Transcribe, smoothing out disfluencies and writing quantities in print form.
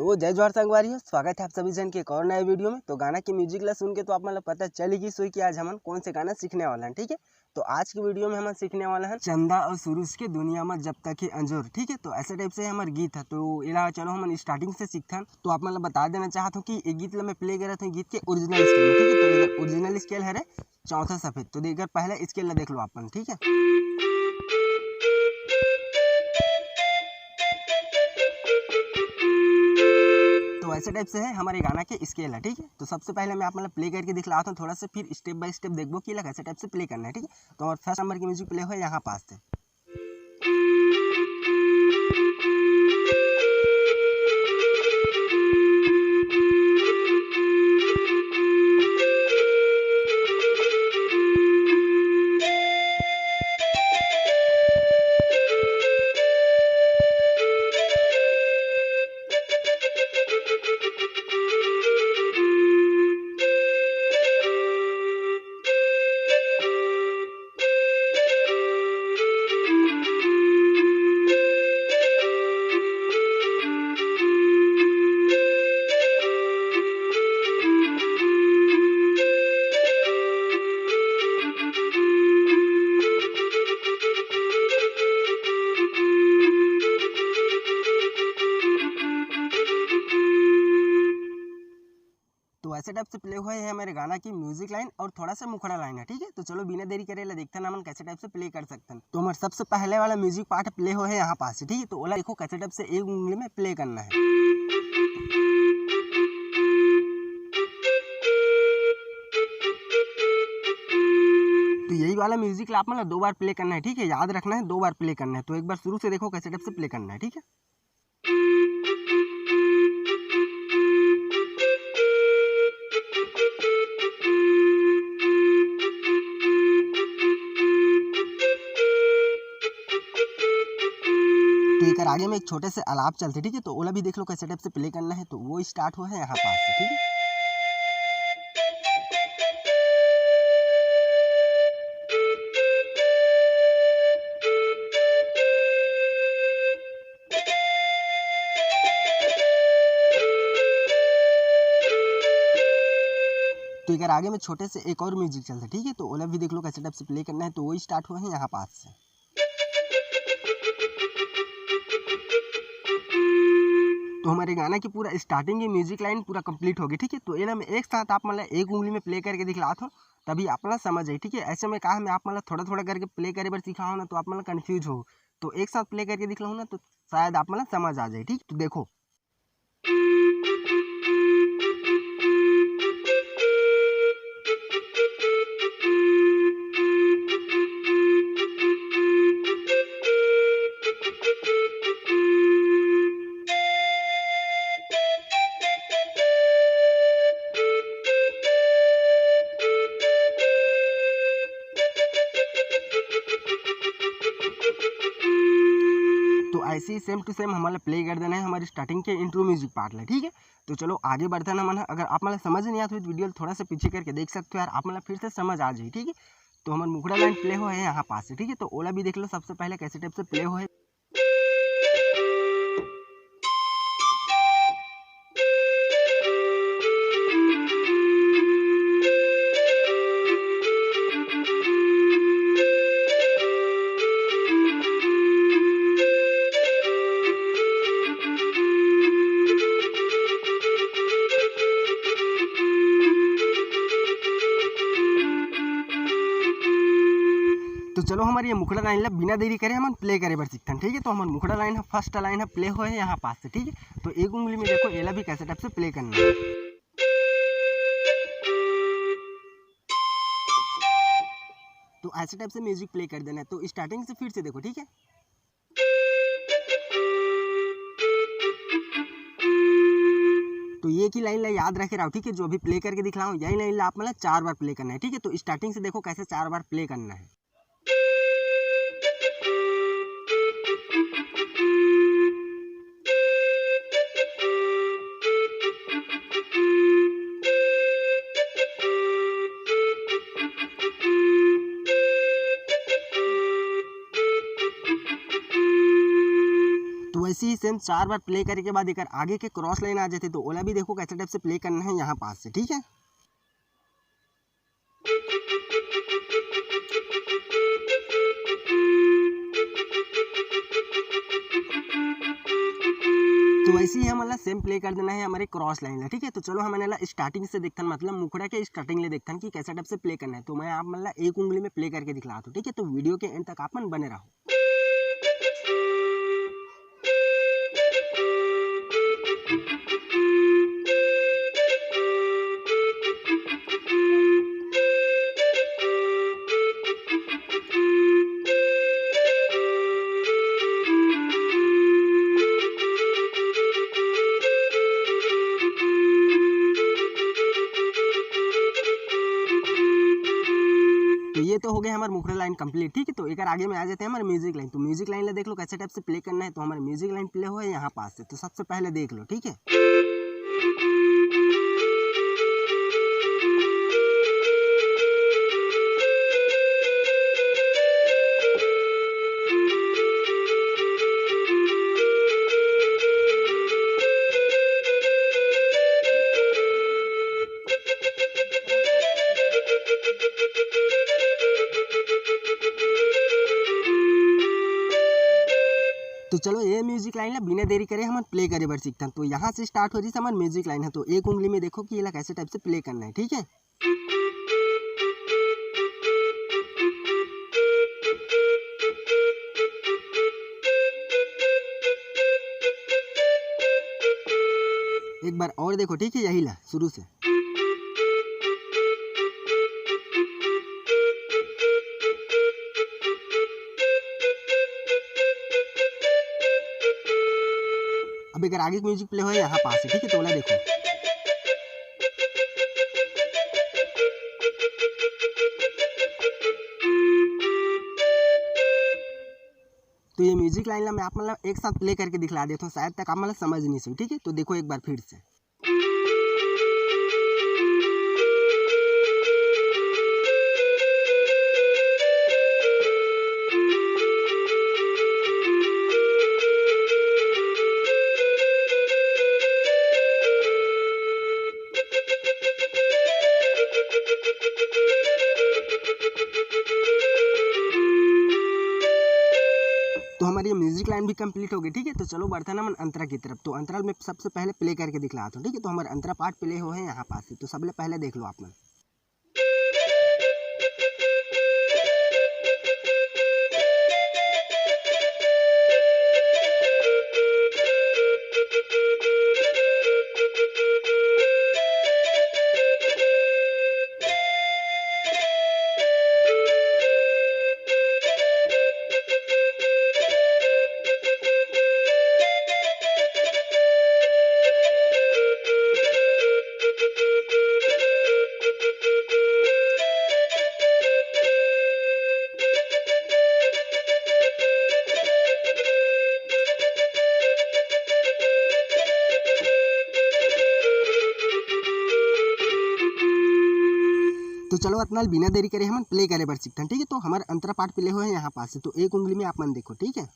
तो जय जोहार संगवारी हो, स्वागत है आप सभी जन के एक और नए वीडियो में। तो गाना की म्यूजिक ला सुन के तो आप मतलब पता चलेगी सोई कि आज हम कौन से गाना सीखने वाला हैं। ठीक है, तो आज की वीडियो में हम सीखने वाला है चंदा और सुरुज के दुनिया में जब तक है अंजोर। ठीक है, तो ऐसे टाइप से हमारे गीत है। तो इला चलो हम स्टार्टिंग से सीखते हैं। तो आप मतलब बता देना चाहता हूँ कि ये गीत मैं प्ले कर रहा था गीत के ओरिजिनल स्केल में। ठीक है, तो इधर ओरिजिनल स्केल है चौथा सफेद। तो इधर पहले स्केल देख लो अपन। ठीक है, तो ऐसे टाइप से है हमारे गाना के स्केल है। ठीक है, तो सबसे पहले मैं आप मतलब प्ले करके दिखलाता हूँ थोड़ा सा, फिर स्टेप बाय स्टेप देखो कि ऐसे टाइप से प्ले करना है। ठीक है, तो और फर्स्ट नंबर की म्यूजिक प्ले हो यहाँ पास से। तो ऐसे टाइप से प्ले हुआ है मेरे गाना की म्यूजिक लाइन और थोड़ा सा मुखड़ा लाइन है। ठीक है, तो चलो बिना देरी करे देखते हैं हम कैसे टाइप से प्ले कर सकते हैं। तो हमारे सबसे पहले वाला म्यूजिक पार्ट प्ले हो है यहाँ पास। ठीक है, तो ओला देखो कैसे टाइप से एक उंगली में प्ले करना है। तो यही वाला म्यूजिक आप मतलब 2 बार प्ले करना है। ठीक है, याद रखना है 2 बार प्ले करना है। तो एक बार शुरू से देखो कैसे टाइप से प्ले करना है। ठीक है, तो एक आगे में एक छोटे से अलाप चलते। ठीक है, तो ओला भी देख लो कैसे टाइप से प्ले करना है। तो वो स्टार्ट हुआ है यहाँ पास से। ठीक है, तो एक आगे में छोटे से एक और म्यूजिक चलता है। ठीक है, तो ओला भी देख लो कैसे टाइप से प्ले करना है। तो वो स्टार्ट हुआ है यहाँ पास से। तो हमारे गाना की पूरा स्टार्टिंग की म्यूजिक लाइन पूरा कंप्लीट होगी। ठीक है, तो ये ना मैं एक साथ आप मतलब एक उंगली में प्ले करके दिखलाता हूँ, तभी आप मतलब समझ जाए। ठीक है, ऐसे में कहा मैं आप मतलब थोड़ा थोड़ा करके प्ले करे बार सिखाऊँ ना, तो आप मतलब कंफ्यूज हो। तो एक साथ प्ले करके दिखलाऊँ ना, तो शायद आप मतलब समझ आ जाए। ठीक, तो देखो। तो ऐसे ही सेम टू सेम हमारा प्ले कर देना है हमारी स्टार्टिंग के इंट्रो म्यूजिक पार्ट है। ठीक है, तो चलो आगे बढ़ते हैं। मन अगर आप मतलब समझ नहीं आता तो वीडियो थोड़ा सा पीछे करके देख सकते हो यार, आप मतलब फिर से समझ आ जाए। ठीक है, तो हमारा मुखड़ा लाइन प्ले हो है यहाँ पास से। ठीक है, तो ओला भी देख लो सबसे पहले कैसे टाइप से प्ले हो है। तो चलो हमारी ये मुखड़ा लाइन ला बिना देरी करे हम प्ले करे बार सीखते हैं। ठीक है, तो हमारा मुखड़ा लाइन है फर्स्ट लाइन है प्ले हो है यहाँ पास से। ठीक है, तो एक उंगली में देखो एला भी कैसे टाइप से प्ले करना है। तो ऐसे टाइप से म्यूजिक प्ले कर देना है। तो स्टार्टिंग से फिर से देखो। ठीक है, तो ये की लाइन ला याद रखे रहो। ठीक है, जो अभी प्ले करके दिखलाऊं यही लाइन ला आप मतलब 4 बार प्ले करना है। ठीक है, तो स्टार्टिंग से देखो कैसे 4 बार प्ले करना है। वैसे ही सेम 4 बार प्ले करने के बाद एक आगे के क्रॉस लाइन आ जाते तो ओला भी देखो कैसे टाइप से प्ले करना है यहाँ पास से, ठीक है। तो वैसे ही हमारा सेम प्ले कर देना है हमारे क्रॉस लाइन ला, ठीक है। तो चलो हमारे स्टार्टिंग से देखते हैं, मतलब मुखड़ा के स्टार्टिंग ले देखते हैं कि कैसे टाइप से प्ले करना है। तो मैं आप मतलब एक उंगली में प्ले करके दिखलाता हूँ, ठीक है। तो वीडियो के एंड तक आप बने रहो। तो ये तो हो गया हमारे मुखड़ा लाइन कंप्लीट, ठीक है। तो एक आगे में आ जाते हैं हमारे म्यूजिक लाइन। तो म्यूजिक लाइन ले देख लो कैसे टाइप से प्ले करना है। तो हमारे म्यूजिक लाइन प्ले हुआ है यहाँ पास से, तो सबसे पहले देख लो, ठीक है। तो चलो ये म्यूजिक लाइन ला बिना देरी करे हम प्ले करे बर सीखते हैं। तो यहाँ से स्टार्ट हो रही है हमारी म्यूजिक लाइन है। तो एक उंगली में देखो कि ये कैसे टाइप से प्ले करना है, ठीक है। एक बार और देखो, ठीक है, यही ला शुरू से। अब अगर आगे म्यूजिक प्ले हो यहाँ पास है, ठीक है। तो वाला देखो, तो ये म्यूजिक लाइन ला मैं आप मतलब एक साथ प्ले करके दिखला देता हूँ, शायद तक आप मतलब समझ नहीं सको, ठीक है। तो देखो एक बार फिर से। तो हमारी म्यूजिक लाइन भी कंप्लीट हो गई, ठीक है। तो चलो बढ़ते हैं हम अंतरा की तरफ। तो अंतराल में सबसे पहले प्ले करके दिखलाता हूँ, ठीक है। तो हमारे अंतरा पार्ट प्ले हो है यहाँ पास से। तो सबसे पहले देख लो आप मन। तो चलो इतना बिना देरी करे हम प्ले करे बर सीखते हैं, ठीक है। तो हमारे अंतरा पार्ट प्ले हुए हैं यहाँ पास से। तो एक उंगली में आप मन देखो, ठीक है।